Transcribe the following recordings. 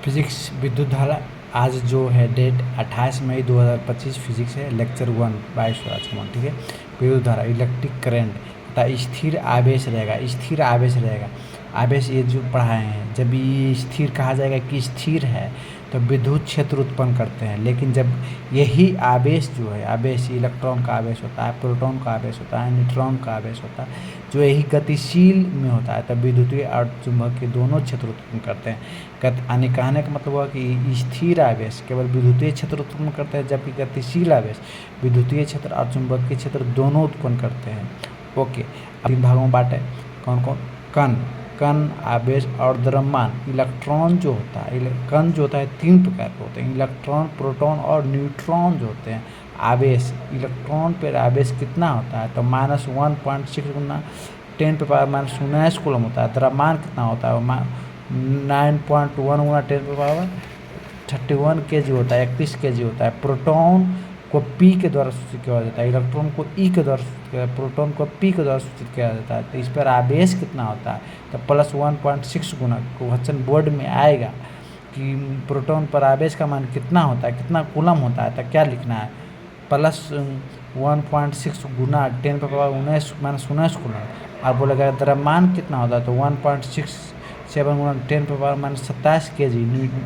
Physics विद्युत धारा। आज जो है डेट 28 मई 2025 फिजिक्स है, लेक्चर 1 22 आज का, ठीक है। विद्युत धारा, इलेक्ट्रिक करंट तथा स्थिर आवेश रहेगा, स्थिर आवेश रहेगा। आवेश ये जो पढ़ाए हैं, जब ये स्थिर कहा जाएगा कि स्थिर है तो विद्युत क्षेत्र उत्पन्न करते हैं। लेकिन जब यही आवेश जो है, आवेश इलेक्ट्रॉन का आवेश होता है, प्रोटॉन का आवेश होता है, न्यूट्रॉन का आवेश होता है, जो यही गतिशील में होता है, तब विद्युतीय और चुंबकीय दोनों क्षेत्र उत्पन्न करते हैं। कहने का मतलब हुआ कि स्थिर आवेश केवल विद्युतीय क्षेत्र उत्पन्न करते हैं, जबकि गतिशील आवेश विद्युतीय क्षेत्र और चुंबकीय क्षेत्र दोनों उत्पन्न करते हैं। ओके, तीन भागों में बांटे। कौन कौन? कण, आवेश और द्रव्यमान। इलेक्ट्रॉन जो होता है, कण जो होता है 3 प्रकार के होते हैं, इलेक्ट्रॉन, प्रोटॉन और न्यूट्रॉन जो होते हैं। आवेश, इलेक्ट्रॉन पर आवेश कितना होता है तो -1.6 गुना 10⁻⁻⁹ कूलम होता है। द्रव्यमान कितना होता है? 9.1 गुना 10⁻31 kg होता है, 31 kg होता है। प्रोटॉन को P के द्वारा सूचित किया जाता है, इलेक्ट्रॉन को E के द्वारा सूचित किया जाता है, प्रोटॉन को P के द्वारा सूचित किया जाता है। तो इस पर आवेश कितना होता है तो +1.6 गुना। क्वेश्चन बोर्ड में आएगा कि प्रोटॉन पर आवेश का मान कितना होता है, कितना कूलम होता है, तो क्या लिखना है? +1.6 गुना 10⁻⁹ कूलम। और बोलेगा द्रव्यमान कितना होता है तो 1.67 गुना 10⁻⁻27 kg।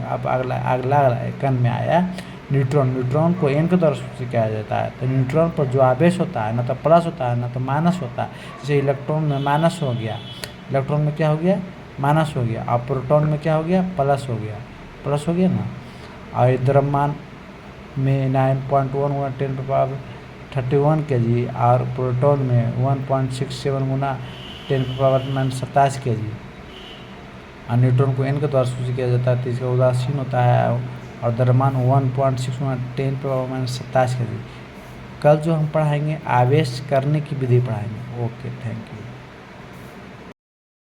अब अगला कण में आया न्यूट्रॉन को N के द्वारा सूचित किया जाता है। तो न्यूट्रॉन पर जो आवेश होता है ना तो प्लस होता है ना तो माइनस होता है। जैसे इलेक्ट्रॉन में माइनस हो गया, इलेक्ट्रॉन में क्या हो गया? माइनस हो गया। और प्रोटॉन में क्या हो गया? प्लस हो गया, प्लस हो गया ना। और द्रव्यमान में 9.1 गुना 10⁻31 kg और प्रोटॉन में 1.67 गुना 10⁻⁻27 kg। और न्यूट्रॉन को N के द्वारा सूचित किया जाता है तो इसका उदासीन होता है। और द्रव्यमान 1.6 गुना 10⁻⁻27 kg। कल जो हम पढ़ाएंगे आवेश करने की विधि पढ़ाएंगे। Okay, thank you.